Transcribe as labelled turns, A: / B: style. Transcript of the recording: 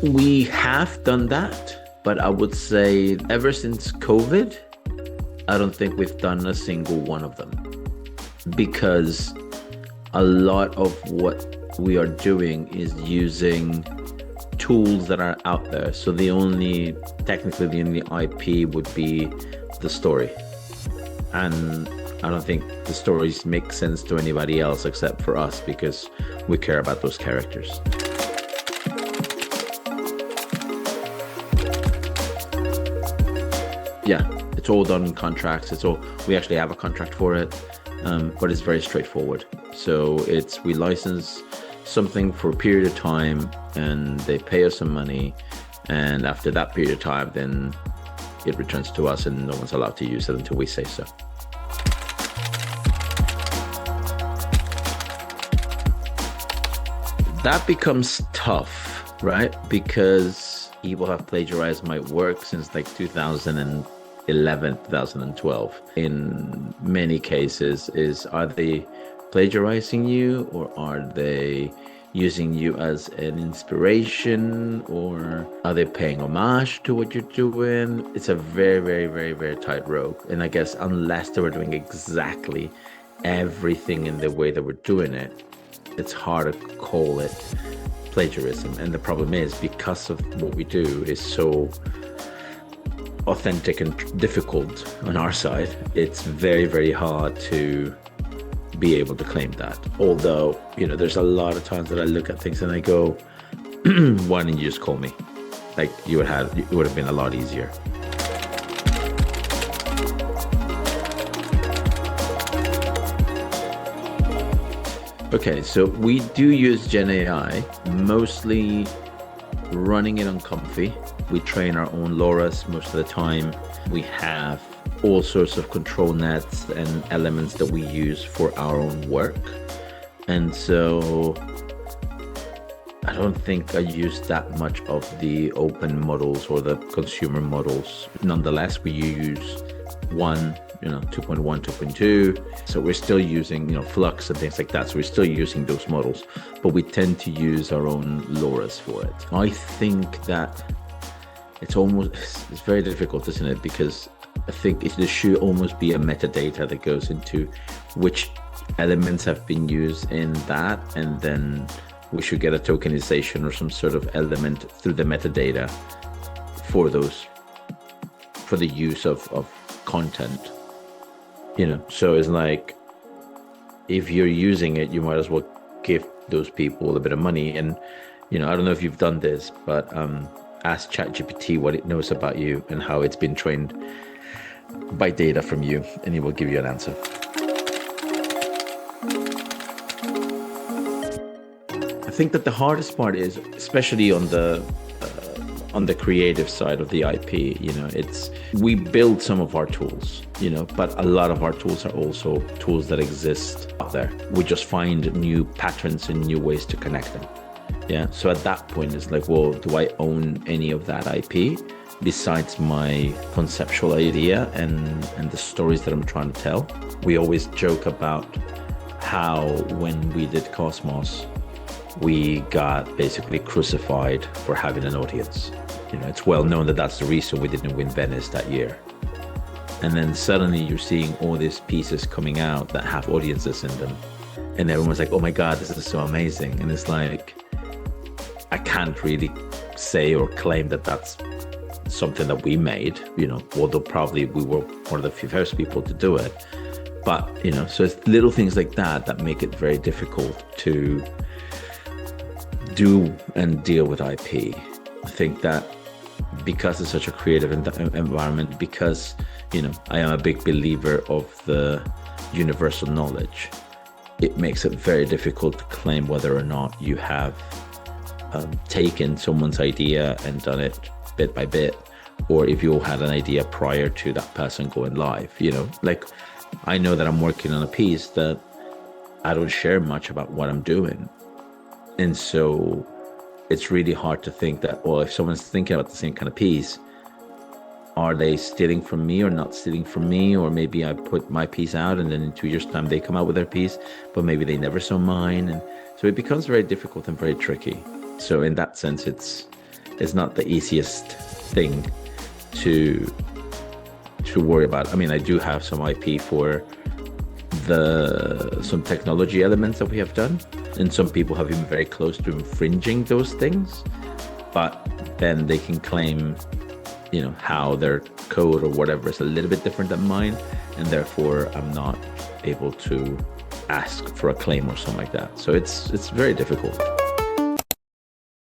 A: We have done that, but I would say ever since COVID, I don't think we've done a single one of them because a lot of what we are doing is using tools that are out there. So technically the only IP would be the story. And I don't think the stories make sense to anybody else except for us because we care about those characters. Yeah, it's all done in contracts. We actually have a contract for it, but it's very straightforward. So we license something for a period of time and they pay us some money. And after that period of time, then it returns to us and no one's allowed to use it until we say so. That becomes tough, right? Because people have plagiarized my work since like 2011, 2012. In many cases, are they plagiarizing you or are they using you as an inspiration or are they paying homage to what you're doing? It's a very, very, very, very tight rope. And I guess unless they were doing exactly everything in the way that we're doing it, it's hard to call it plagiarism. And the problem is because of what we do is so authentic and difficult on our side, it's very, very hard to be able to claim that. Although, there's a lot of times that I look at things and I go, why didn't you just call me? Like it would have been a lot easier. Okay, so we do use GenAI, mostly running it on Comfy. We train our own LoRa's most of the time. We have all sorts of control nets and elements that we use for our own work. And so I don't think I use that much of the open models or the consumer models. Nonetheless, we use 2.1, 2.2. So we're still using, Flux and things like that. So we're still using those models, but we tend to use our own LoRa's for it. I think that it's very difficult, isn't it? Because I think there should almost be a metadata that goes into which elements have been used in that, and then we should get a tokenization or some sort of element through the metadata for the use of content. So it's like if you're using it, you might as well give those people a bit of money. And I don't know if you've done this, but ask ChatGPT what it knows about you and how it's been trained by data from you, and it will give you an answer. I think that the hardest part is, especially on the creative side of the IP, we build some of our tools, but a lot of our tools are also tools that exist out there. We just find new patterns and new ways to connect them. Yeah. So at that point, it's like, well, do I own any of that IP besides my conceptual idea and the stories that I'm trying to tell? We always joke about how when we did Cosmos, we got basically crucified for having an audience. It's well known that that's the reason we didn't win Venice that year. And then suddenly you're seeing all these pieces coming out that have audiences in them. And everyone's like, oh my God, this is so amazing. And it's like, I can't really say or claim that that's something that we made, although probably we were one of the first people to do it. But, so it's little things like that make it very difficult to do and deal with IP. I think that because it's such a creative environment, because, I am a big believer of the universal knowledge, it makes it very difficult to claim whether or not you have taken someone's idea and done it bit by bit, or if you had an idea prior to that person going live. Like I know that I'm working on a piece that I don't share much about what I'm doing. And so it's really hard to think that, well, if someone's thinking about the same kind of piece, are they stealing from me or not stealing from me? Or maybe I put my piece out and then in 2 years' time they come out with their piece, but maybe they never saw mine. And so it becomes very difficult and very tricky. So in that sense, it's is not the easiest thing to worry about. I mean, I do have some IP for some technology elements that we have done, and some people have been very close to infringing those things, but then they can claim, how their code or whatever is a little bit different than mine, and therefore I'm not able to ask for a claim or something like that. So it's very difficult.